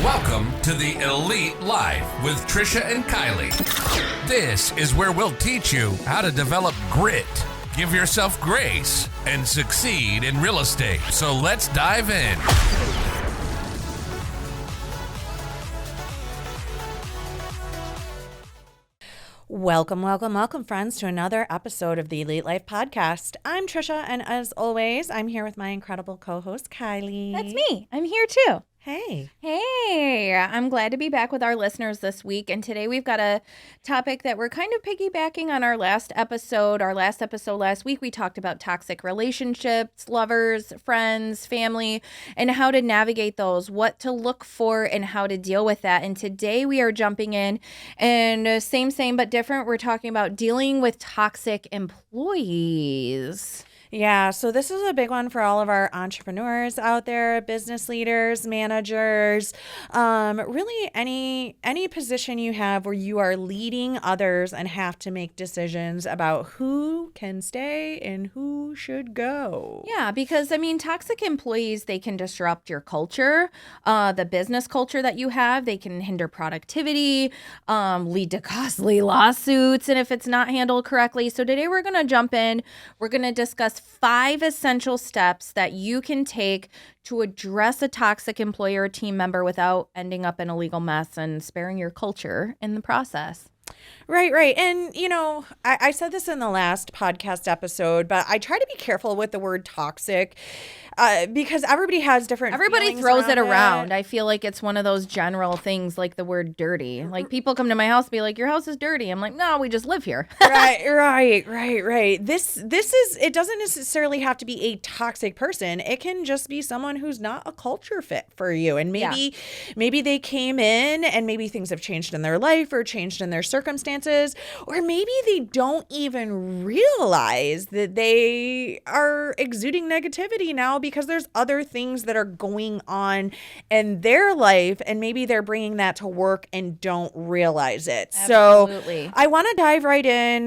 Welcome to the Elite Life with Trisha and Kylie. This is where we'll teach you how to develop grit, give yourself grace, and succeed in real estate. So let's dive in. Welcome, friends, to another episode of the Elite Life Podcast. I'm Trisha, and as always, I'm here with my incredible co-host, Kylie. That's me. I'm here too. Hey. I'm glad to be back with our listeners this week. And today we've got a topic that we're kind of piggybacking on our last episode. Our last episode last week, we talked about toxic relationships, lovers, friends, family, and how to navigate those, what to look for, and how to deal with that. And today we are jumping in and same, but different. We're talking about dealing with toxic employees. Yeah, so this is a big one for all of our entrepreneurs out there, business leaders, managers, really any position you have where you are leading others and have to make decisions about who can stay and who should go. Yeah, because toxic employees, they can disrupt your culture, the business culture that you have. They can hinder productivity, lead to costly lawsuits, and if it's not handled correctly. So today we're going to jump in. We're going to discuss 5 essential steps that you can take to address a toxic employee or team member without ending up in a legal mess and sparing your culture in the process. Right. And, I said this in the last podcast episode, but I try to be careful with the word toxic because everybody has different Everybody throws it around. I feel like it's one of those general things like the word dirty. Like people come to my house and be like, your house is dirty. I'm like, no, we just live here. Right. This is, it doesn't necessarily have to be a toxic person. It can just be someone who's not a culture fit for you. And maybe they came in and maybe things have changed in their life or changed in their circumstances, or maybe they don't even realize that they are exuding negativity now because there's other things that are going on in their life, and maybe they're bringing that to work and don't realize it. Absolutely. So I want to dive right in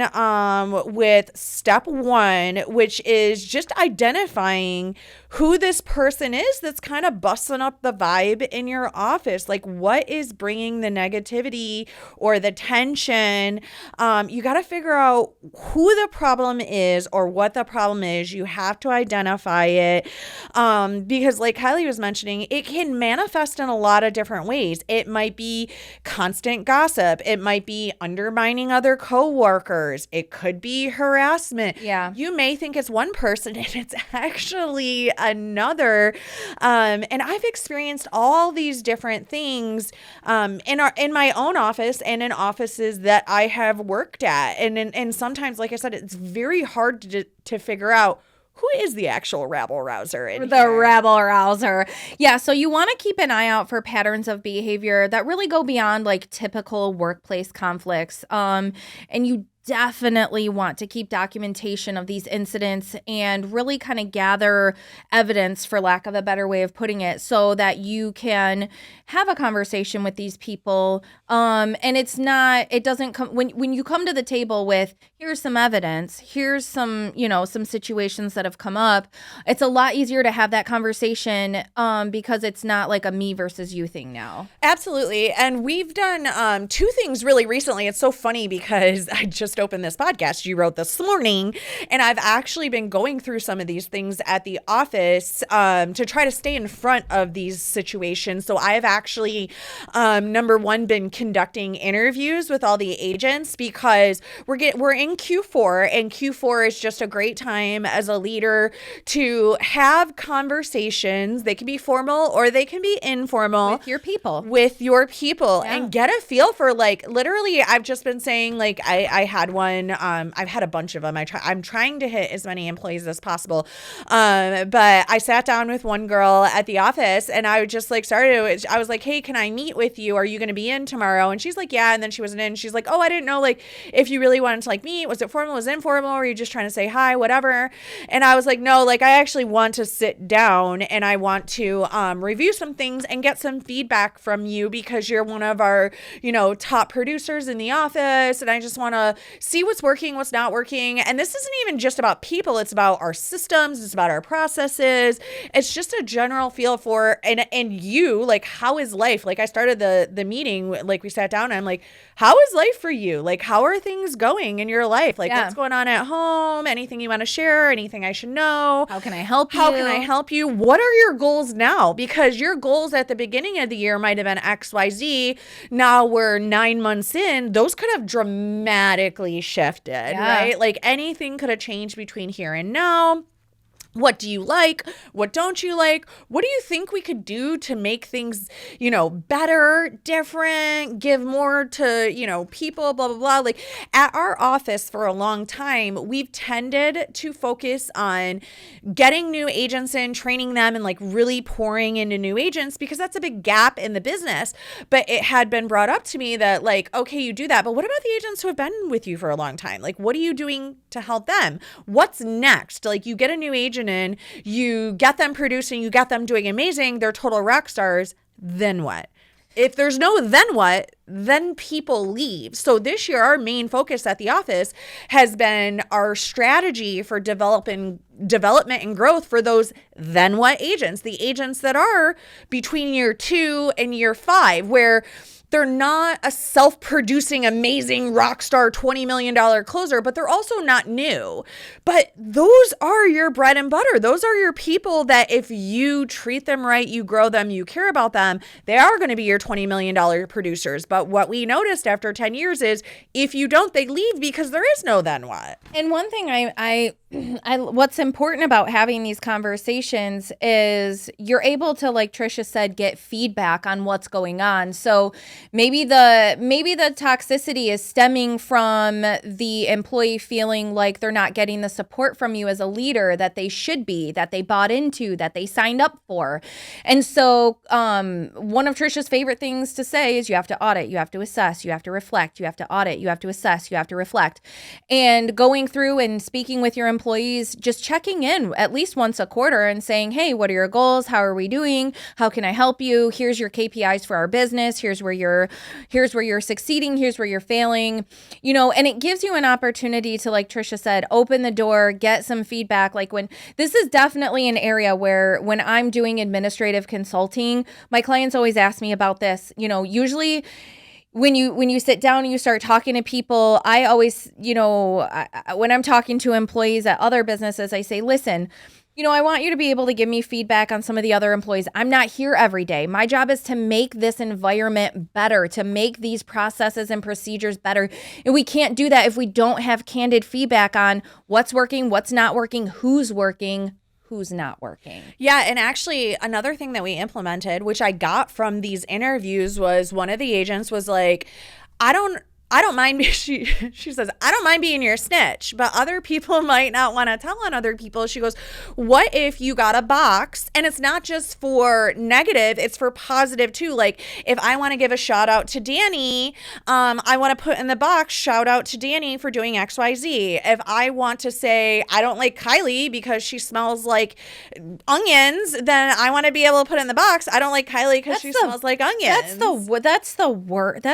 with step 1, which is just identifying who this person is that's kind of busting up the vibe in your office. Like, what is bringing the negativity or the tension? You got to figure out who the problem is or what the problem is. You have to identify it because, like Kylie was mentioning, it can manifest in a lot of different ways. It might be constant gossip. It might be undermining other coworkers. It could be harassment. Yeah. You may think it's one person and it's actually another. And I've experienced all these different things in my own office and in offices that I have worked at. And sometimes, like I said, it's very hard to figure out who is the actual rabble-rouser in here. Rabble-rouser. Yeah, so you want to keep an eye out for patterns of behavior that really go beyond like typical workplace conflicts. And you definitely want to keep documentation of these incidents and really kind of gather evidence, for lack of a better way of putting it, so that you can have a conversation with these people. And it doesn't come when you come to the table with, here's some evidence, here's some situations that have come up. It's a lot easier to have that conversation because it's not like a me versus you thing now. Absolutely. And we've done 2 things really recently. It's so funny because I just opened this podcast you wrote this morning, and I've actually been going through some of these things at the office to try to stay in front of these situations. So I have actually, number 1, been conducting interviews with all the agents because we're in Q4, and Q4 is just a great time as a leader to have conversations. They can be formal or they can be informal with your people yeah. And get a feel for, like, literally I've just been saying, like, I had one. I've had a bunch of them. I'm trying to hit as many employees as possible. But I sat down with one girl at the office and I just like I was like, hey, can I meet with you? Are you going to be in tomorrow? And she's like, yeah. And then she wasn't in. She's like, oh, I didn't know, like, if you really wanted to like meet, was it formal? Was it informal? Or were you just trying to say hi, whatever? And I was like, no, like, I actually want to sit down and I want to review some things and get some feedback from you because you're one of our, top producers in the office. And I just want to, see what's working, what's not working. And this isn't even just about people. It's about our systems. It's about our processes. It's just a general feel for, and you, like, how is life? Like, I started the meeting, like, we sat down and I'm like, how is life for you? Like, how are things going in your life? Like, what's going on at home? Anything you want to share? Anything I should know? How can I help you? How can I help you? What are your goals now? Because your goals at the beginning of the year might have been XYZ. Now we're 9 months in. Those could have dramatically shifted, right? Like, anything could have changed between here and now. What do you like? What don't you like? What do you think we could do to make things, better, different, give more to, people, blah, blah, blah. Like, at our office for a long time, we've tended to focus on getting new agents in, training them, and like really pouring into new agents because that's a big gap in the business. But it had been brought up to me that, like, okay, you do that, but what about the agents who have been with you for a long time? Like, what are you doing to help them? What's next? Like, you get a new agent in, you get them producing, you get them doing amazing, they're total rock stars, then what? If there's no then what, then people leave. So this year, our main focus at the office has been our strategy for development and growth for those then what agents, the agents that are between year 2 and year 5, where they're not a self-producing, amazing rock star $20 million closer, but they're also not new. But those are your bread and butter. Those are your people that if you treat them right, you grow them, you care about them, they are going to be your $20 million producers. But what we noticed after 10 years is if you don't, they leave because there is no then what. And one thing I what's important about having these conversations is you're able to, like Trisha said, get feedback on what's going on. So maybe the toxicity is stemming from the employee feeling like they're not getting the support from you as a leader that they should be, that they bought into, that they signed up for. And so one of Trisha's favorite things to say is you have to audit, you have to assess, you have to reflect, you have to audit, you have to assess, you have to reflect. And going through and speaking with your employees, just checking in at least once a quarter and saying, hey, what are your goals? How are we doing? How can I help you? Here's your KPIs for our business. Here's where you're succeeding. Here's where you're failing, and it gives you an opportunity to, like Trisha said, open the door, get some feedback. Like, when this is definitely an area where when I'm doing administrative consulting, my clients always ask me about this, usually when you sit down and you start talking to people, I always, when I'm talking to employees at other businesses, I say, listen, I want you to be able to give me feedback on some of the other employees. I'm not here every day. My job is to make this environment better, to make these processes and procedures better. And we can't do that if we don't have candid feedback on what's working, what's not working, who's not working. Yeah, and actually another thing that we implemented, which I got from these interviews, was one of the agents was like, I don't mind, she says, I don't mind being your snitch, but other people might not want to tell on other people. She goes, what if you got a box? And it's not just for negative, it's for positive too. Like, if I want to give a shout out to Danny, I want to put in the box, shout out to Danny for doing XYZ. If I want to say, I don't like Kylie because she smells like onions, then I want to be able to put in the box, I don't like Kylie because she smells like onions. That's the word.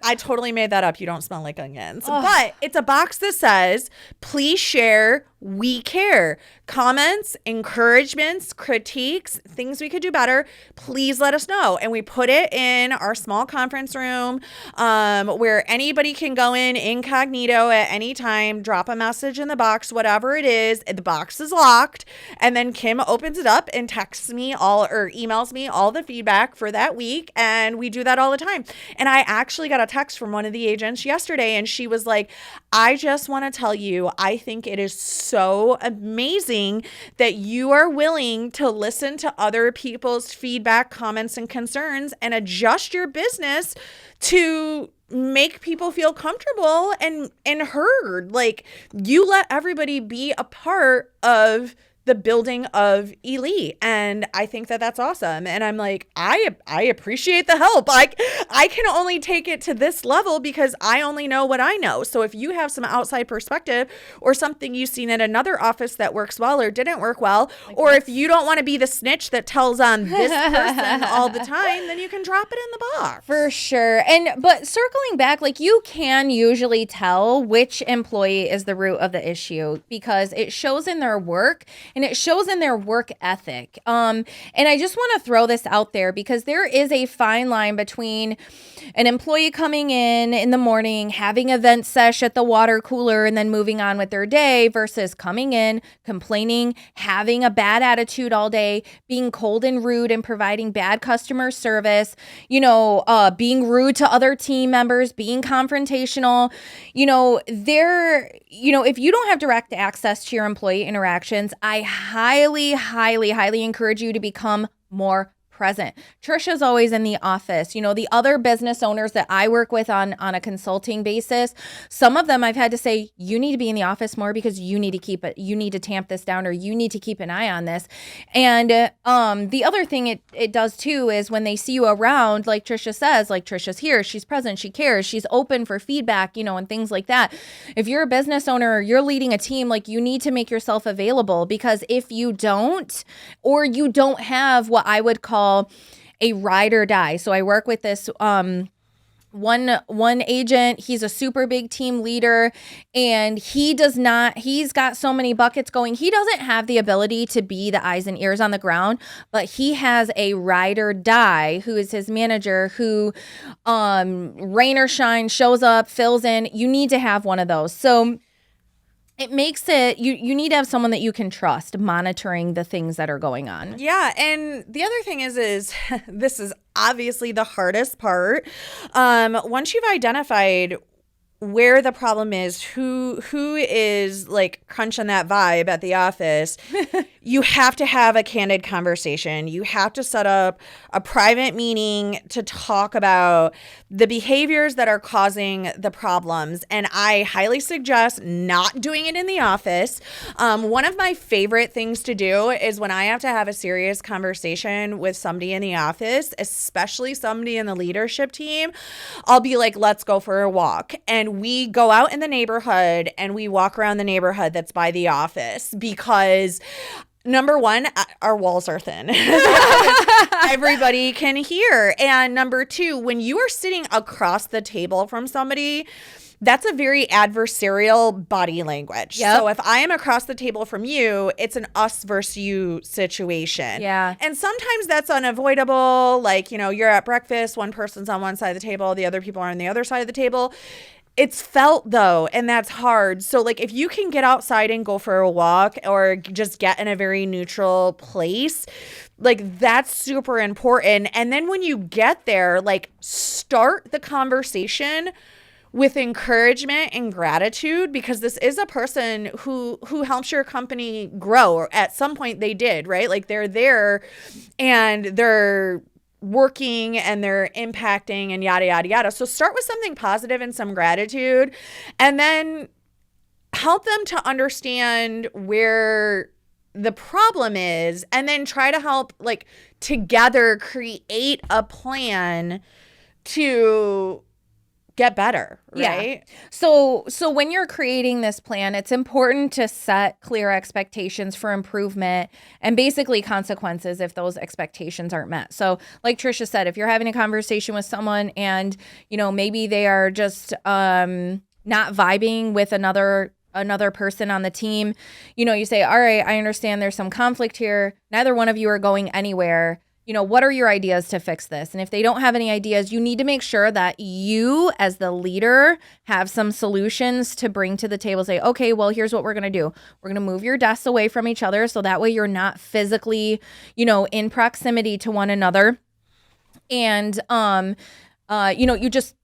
I totally made that up. You don't smell like onions. Oh. But it's a box that says, please share, we care. Comments, encouragements, critiques, things we could do better, please let us know. And we put it in our small conference room where anybody can go in incognito at any time, drop a message in the box, whatever it is. The box is locked. And then Kim opens it up and texts me or emails me all the feedback for that week. And we do that all the time. And I actually got a text from one of the agents yesterday, and she was like, I just want to tell you, I think it is so amazing that you are willing to listen to other people's feedback, comments, and concerns and adjust your business to make people feel comfortable and heard. Like, you let everybody be a part of the building of Elite. And I think that that's awesome. And I'm like, I appreciate the help. I can only take it to this level because I only know what I know. So if you have some outside perspective or something you've seen at another office that works well or didn't work well, or if you don't want to be the snitch that tells on this person all the time, then you can drop it in the box. For sure. But circling back, like, you can usually tell which employee is the root of the issue because it shows in their work and it shows in their work ethic. And I just want to throw this out there because there is a fine line between an employee coming in the morning, having a vent sesh at the water cooler, and then moving on with their day versus coming in, complaining, having a bad attitude all day, being cold and rude and providing bad customer service, being rude to other team members, being confrontational. If you don't have direct access to your employee interactions, I highly, highly, highly encourage you to become more present. Trisha's always in the office. The other business owners that I work with on a consulting basis, some of them I've had to say, you need to be in the office more because you need to tamp this down, or you need to keep an eye on this. And the other thing it does too is when they see you around, like Trisha says, like, Trisha's here, she's present, she cares, she's open for feedback, and things like that. If you're a business owner or you're leading a team, like, you need to make yourself available, because if you don't, or you don't have what I would call a ride or die. So I work with this one agent. He's a super big team leader, and he's got so many buckets going. He doesn't have the ability to be the eyes and ears on the ground, but he has a ride or die who is his manager, who rain or shine, shows up, fills in. You need to have one of those. So it makes it, you need to have someone that you can trust monitoring the things that are going on. Yeah. And the other thing is this is obviously the hardest part. Once you've identified where the problem is, who is like crunching that vibe at the office, you have to have a candid conversation. You have to set up a private meeting to talk about the behaviors that are causing the problems. And I highly suggest not doing it in the office. One of my favorite things to do is when I have to have a serious conversation with somebody in the office, especially somebody in the leadership team, I'll be like, let's go for a walk. And we go out in the neighborhood and we walk around the neighborhood that's by the office, because number one, our walls are thin. Everybody can hear. And number two, when you are sitting across the table from somebody, that's a very adversarial body language. Yep. So if I am across the table from you, it's an us versus you situation. Yeah. And sometimes that's unavoidable. Like, you're at breakfast, one person's on one side of the table, the other people are on the other side of the table. It's felt though, and that's hard. So like, if you can get outside and go for a walk, or just get in a very neutral place, like, that's super important. And then when you get there, like, start the conversation with encouragement and gratitude, because this is a person who helps your company grow, or at some point they did, right? Like, they're there and they're working and they're impacting and yada, yada, yada. So start with something positive and some gratitude, and then help them to understand where the problem is, and then try to help, like, together create a plan to get better, right? Yeah. So when you're creating this plan, it's important to set clear expectations for improvement and basically consequences if those expectations aren't met. So like Trisha said, if you're having a conversation with someone and, maybe they are just not vibing with another person on the team, you say, all right, I understand there's some conflict here. Neither one of you are going anywhere. What are your ideas to fix this? And if they don't have any ideas, you need to make sure that you, as the leader, have some solutions to bring to the table. Say, okay, well, here's what we're going to do. We're going to move your desks away from each other, so that way you're not physically, in proximity to one another. And, you just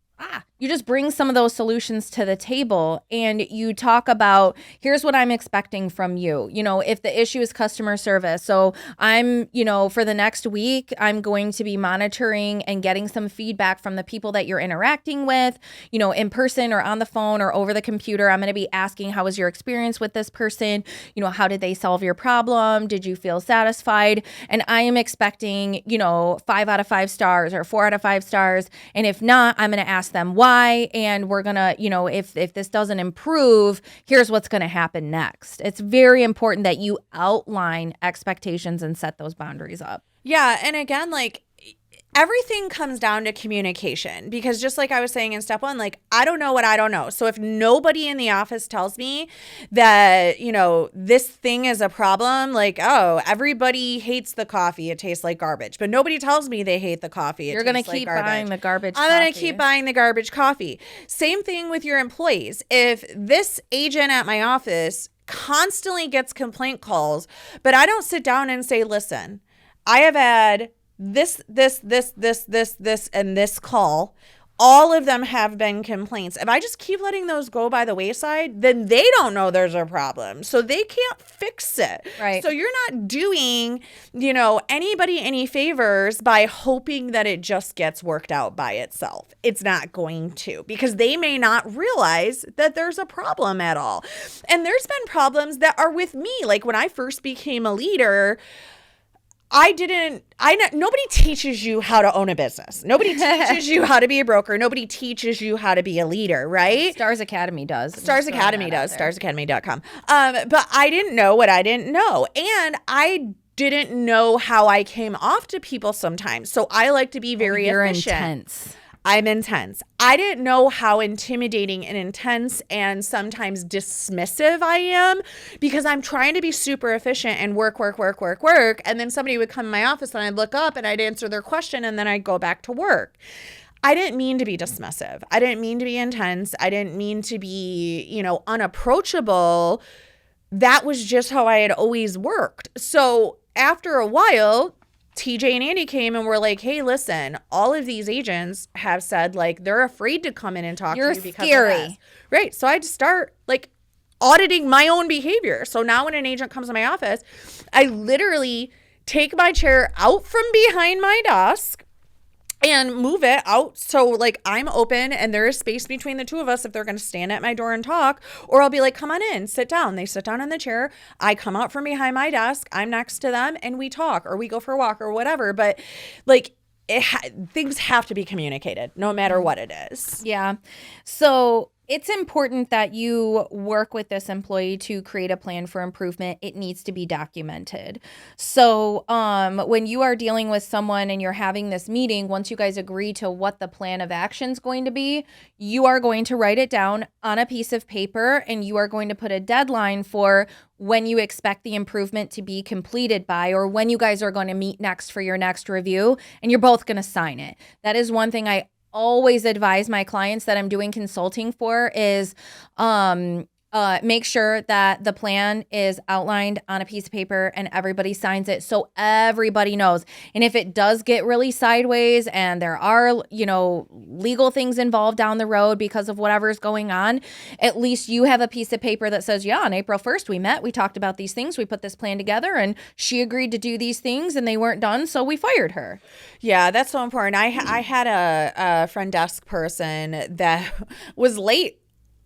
you just bring some of those solutions to the table and you talk about, here's what I'm expecting from you. You know, if the issue is customer service, so I'm, you know, for the next week, I'm going to be monitoring and getting some feedback from the people that you're interacting with, you know, in person or on the phone or over the computer. I'm going to be asking, how was your experience with this person? You know, how did they solve your problem? Did you feel satisfied? And I am expecting, you know, 5 out of 5 stars or 4 out of 5 stars. And if not, I'm going to ask them why. And we're going to, you know, if this doesn't improve, here's what's going to happen next. It's very important that you outline expectations and set those boundaries up. Yeah. And again, like, everything comes down to communication, because just like I was saying in step 1, like, I don't know what I don't know. So if nobody in the office tells me that, you know, this thing is a problem, like, oh, everybody hates the coffee, it tastes like garbage, but nobody tells me they hate the coffee, you're going to keep buying the garbage coffee. I'm going to keep buying the garbage coffee. Same thing with your employees. If this agent at my office constantly gets complaint calls, but I don't sit down and say, listen, I have had this, and this call, all of them have been complaints. If I just keep letting those go by the wayside, then they don't know there's a problem. So they can't fix it. Right. So you're not doing, you know, anybody any favors by hoping that it just gets worked out by itself. It's not going to, because they may not realize that there's a problem at all. And there's been problems that are with me. Like when I first became a leader, nobody teaches you how to own a business. Nobody teaches you how to be a broker. Nobody teaches you how to be a leader, right? Stars Academy does. Stars Academy does. StarsAcademy.com. But I didn't know what I didn't know. And I didn't know how I came off to people sometimes. So I like to be very efficient. You're intense. I'm intense. I didn't know how intimidating and intense and sometimes dismissive I am, because I'm trying to be super efficient and work. And then somebody would come in my office and I'd look up and I'd answer their question and then I'd go back to work. I didn't mean to be dismissive. I didn't mean to be intense. I didn't mean to be, you know, unapproachable. That was just how I had always worked. So after a while, TJ and Andy came and were like, hey, listen, all of these agents have said, like, they're afraid to come in and talk to you because scary. of this. Right. So I had to start, like, auditing my own behavior. So now when an agent comes to my office, I literally take my chair out from behind my desk and move it out so, like, I'm open and there is space between the two of us if they're going to stand at my door and talk. Or I'll be like, come on in, sit down. They sit down in the chair. I come out from behind my desk. I'm next to them and we talk or we go for a walk or whatever. But, like, things have to be communicated no matter what it is. Yeah. So it's important that you work with this employee to create a plan for improvement. It needs to be documented. So when you are dealing with someone and you're having this meeting, once you guys agree to what the plan of action is going to be, you are going to write it down on a piece of paper and you are going to put a deadline for when you expect the improvement to be completed by, or when you guys are going to meet next for your next review, and you're both going to sign it. That is one thing I always advise my clients that I'm doing consulting for is make sure that the plan is outlined on a piece of paper and everybody signs it so everybody knows. And if it does get really sideways and there are, you know, legal things involved down the road because of whatever's going on, at least you have a piece of paper that says, yeah, on April 1st, we met, we talked about these things, we put this plan together and she agreed to do these things and they weren't done. So we fired her. Yeah, that's so important. I had a front desk person that was late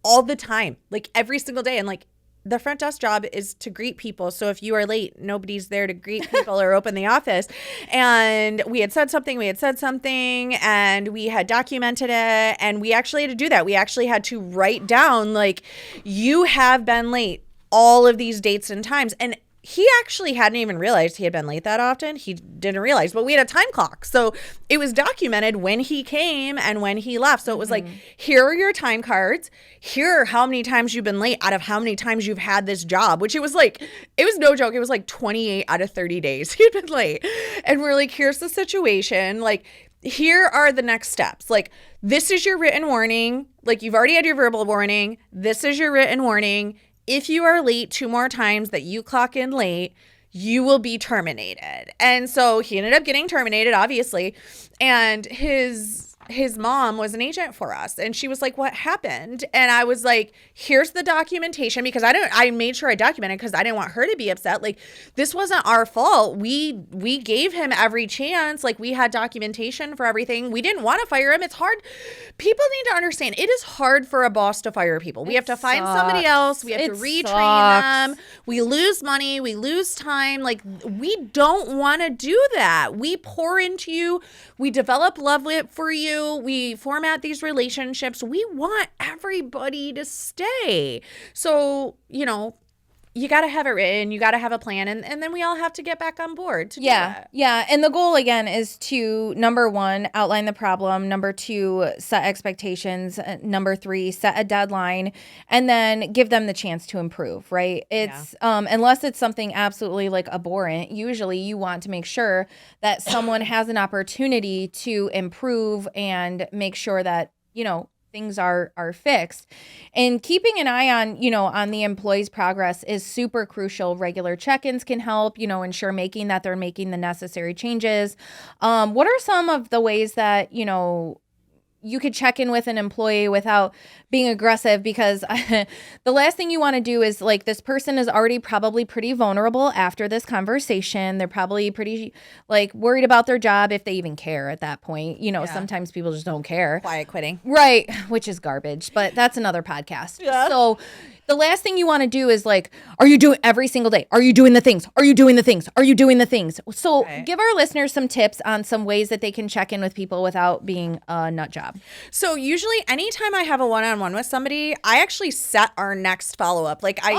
all the time, like every single day. And like the front desk job is to greet people. So if you are late, nobody's there to greet people or open the office. And we had said something and we had documented it. And we actually had to do that. We actually had to write down, like, you have been late all of these dates and times. And he actually hadn't even realized he had been late that often. He didn't realize, but we had a time clock. So it was documented when he came and when he left. So it was like, here are your time cards. Here are how many times you've been late out of how many times you've had this job, which it was like, it was no joke. It was like 28 out of 30 days he'd been late. And we're like, here's the situation. Like, here are the next steps. Like, this is your written warning. Like, you've already had your verbal warning. This is your written warning. If you are late 2 more times that you clock in late, you will be terminated. And so he ended up getting terminated, obviously. And his his mom was an agent for us, and she was like, what happened? And I was like, here's the documentation, because I made sure I documented because I didn't want her to be upset. Like, this wasn't our fault. We gave him every chance. Like, we had documentation for everything. We didn't want to fire him. It's hard. People need to understand it is hard for a boss to fire people. We have to find somebody else. We have to retrain them. We lose money. We lose time. Like, we don't want to do that. We pour into you. We develop love for you. We format these relationships. We want everybody to stay. So, you know, you got to have it written. You got to have a plan. And then we all have to get back on board to do that. Yeah. And the goal, again, is to, number 1, outline the problem. Number 2, set expectations. Number 3, set a deadline. And then give them the chance to improve, right? It's unless it's something absolutely like abhorrent, usually you want to make sure that someone has an opportunity to improve and make sure that, you know, things are fixed. And keeping an eye on, you know, on the employee's progress is super crucial. Regular check-ins can help, you know, ensure that they're making the necessary changes. What are some of the ways that, you know, you could check in with an employee without being aggressive? Because the last thing you want to do is, like, this person is already probably pretty vulnerable after this conversation. They're probably pretty, like, worried about their job, if they even care at that point. You know, sometimes people just don't care. Quiet quitting. Right, which is garbage, but that's another podcast. Yeah. So the last thing you want to do is, like, are you doing every single day? Are you doing the things? Are you doing the things? Are you doing the things? So give our listeners some tips on some ways that they can check in with people without being a nut job. So usually anytime I have a one-on-one with somebody, I actually set our next follow-up. Like I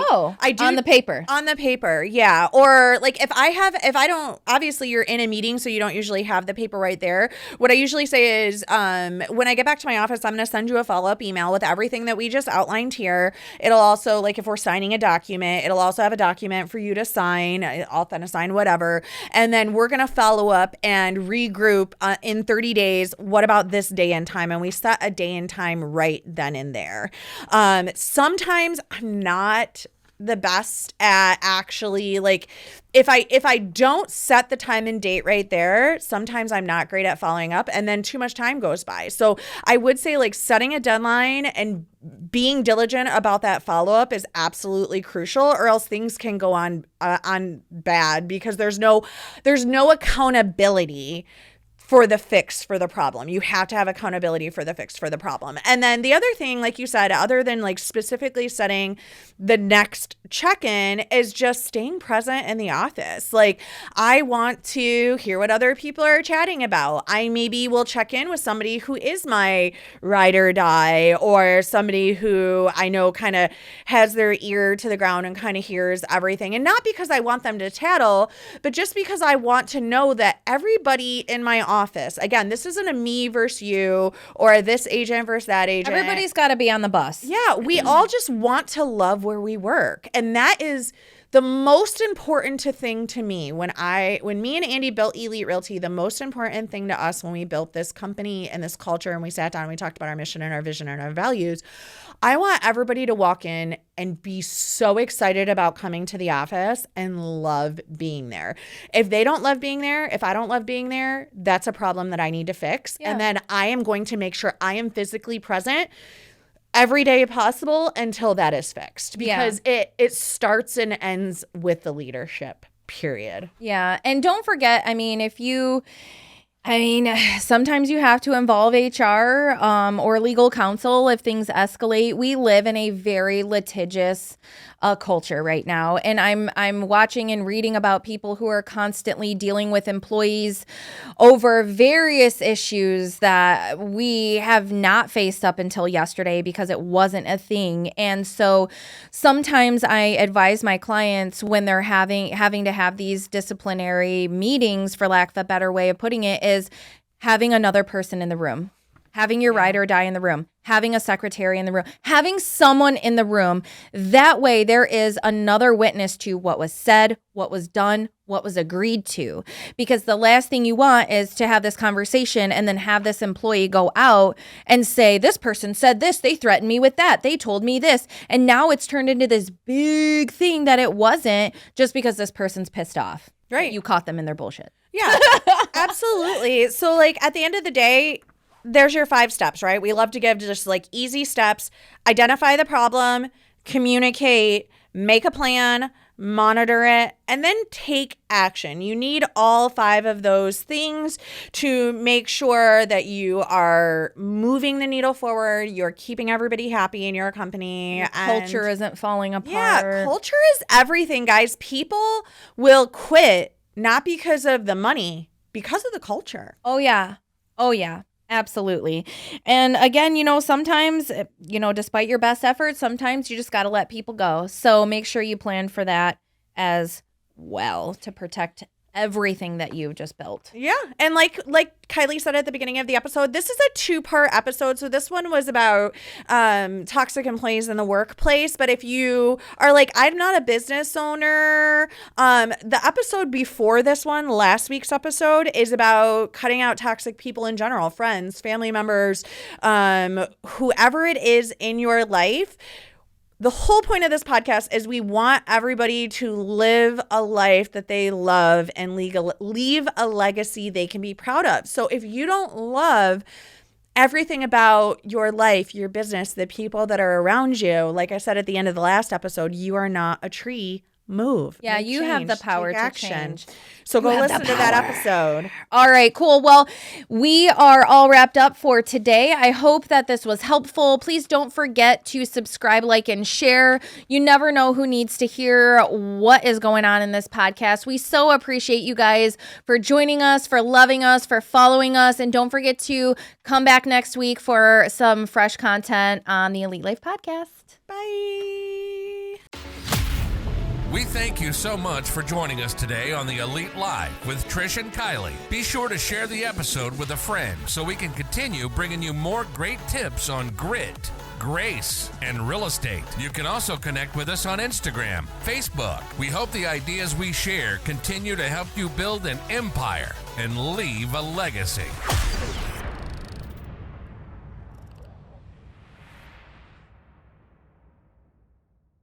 do on the paper. On the paper, yeah. Or like if I don't, obviously you're in a meeting, so you don't usually have the paper right there. What I usually say is when I get back to my office, I'm going to send you a follow-up email with everything that we just outlined here. It'll also, like, if we're signing a document, it'll also have a document for you to sign, authentic, whatever. And then we're going to follow up and regroup in 30 days. What about this day and time? And we set a day and time right then and there. Sometimes I'm not the best at actually, like, if I don't set the time and date right there, sometimes I'm not great at following up, and then too much time goes by. So I would say, like, setting a deadline and being diligent about that follow-up is absolutely crucial, or else things can go on bad, because there's no accountability for the fix for the problem. You have to have accountability for the fix for the problem. And then the other thing, like you said, other than, like, specifically setting the next check-in, is just staying present in the office. Like, I want to hear what other people are chatting about. I maybe will check in with somebody who is my ride or die, or somebody who I know kind of has their ear to the ground and kind of hears everything. And not because I want them to tattle, but just because I want to know that everybody in my office, again, this isn't a me versus you, or this agent versus that agent. Everybody's got to be on the bus. Yeah, we all just want to love where we work. And that is the most important thing to me. When me and Andy built Elite Realty, the most important thing to us when we built this company and this culture, and we sat down and we talked about our mission and our vision and our values, I want everybody to walk in and be so excited about coming to the office and love being there. If they don't love being there, if I don't love being there, that's a problem that I need to fix. Yeah. And then I am going to make sure I am physically present every day possible until that is fixed, because it starts and ends with the leadership, period. Yeah. And don't forget, sometimes you have to involve HR or legal counsel if things escalate. We live in a very litigious culture right now, and I'm watching and reading about people who are constantly dealing with employees over various issues that we have not faced up until yesterday because it wasn't a thing. And so sometimes I advise my clients, when they're having to have these disciplinary meetings, for lack of a better way of putting it, is having another person in the room, having your ride or die in the room, having a secretary in the room, having someone in the room. That way there is another witness to what was said, what was done, what was agreed to. Because the last thing you want is to have this conversation and then have this employee go out and say, this person said this, they threatened me with that, they told me this. And now it's turned into this big thing that it wasn't, just because this person's pissed off. Right. You caught them in their bullshit. Yeah, absolutely. So, like, at the end of the day, there's your 5 steps, right? We love to give just like easy steps. Identify the problem, communicate, make a plan, monitor it, and then take action. You need all 5 of those things to make sure that you are moving the needle forward, you're keeping everybody happy in your company. Culture isn't falling apart. Yeah, culture is everything, guys. People will quit not because of the money, because of the culture. Oh, yeah. Absolutely. And again, sometimes, despite your best efforts, sometimes you just got to let people go. So make sure you plan for that as well to protect everything that you've just built. Yeah. And like Kylie said at the beginning of the episode, this is a 2-part episode. So this one was about toxic employees in the workplace. But if you are like, I'm not a business owner, the episode before this one, last week's episode, is about cutting out toxic people in general, friends, family members, whoever it is in your life. The whole point of this podcast is we want everybody to live a life that they love and leave a legacy they can be proud of. So if you don't love everything about your life, your business, the people that are around you, like I said at the end of the last episode, you are not a tree. Move. Yeah, you have the power to change. So go listen to that episode. All right, cool. Well, we are all wrapped up for today. I hope that this was helpful. Please don't forget to subscribe, like, and share. You never know who needs to hear what is going on in this podcast. We so appreciate you guys for joining us, for loving us, for following us. And don't forget to come back next week for some fresh content on the Elite Life podcast. Bye. We thank you so much for joining us today on the Elite Life with Trish and Kylie. Be sure to share the episode with a friend so we can continue bringing you more great tips on grit, grace, and real estate. You can also connect with us on Instagram, Facebook. We hope the ideas we share continue to help you build an empire and leave a legacy.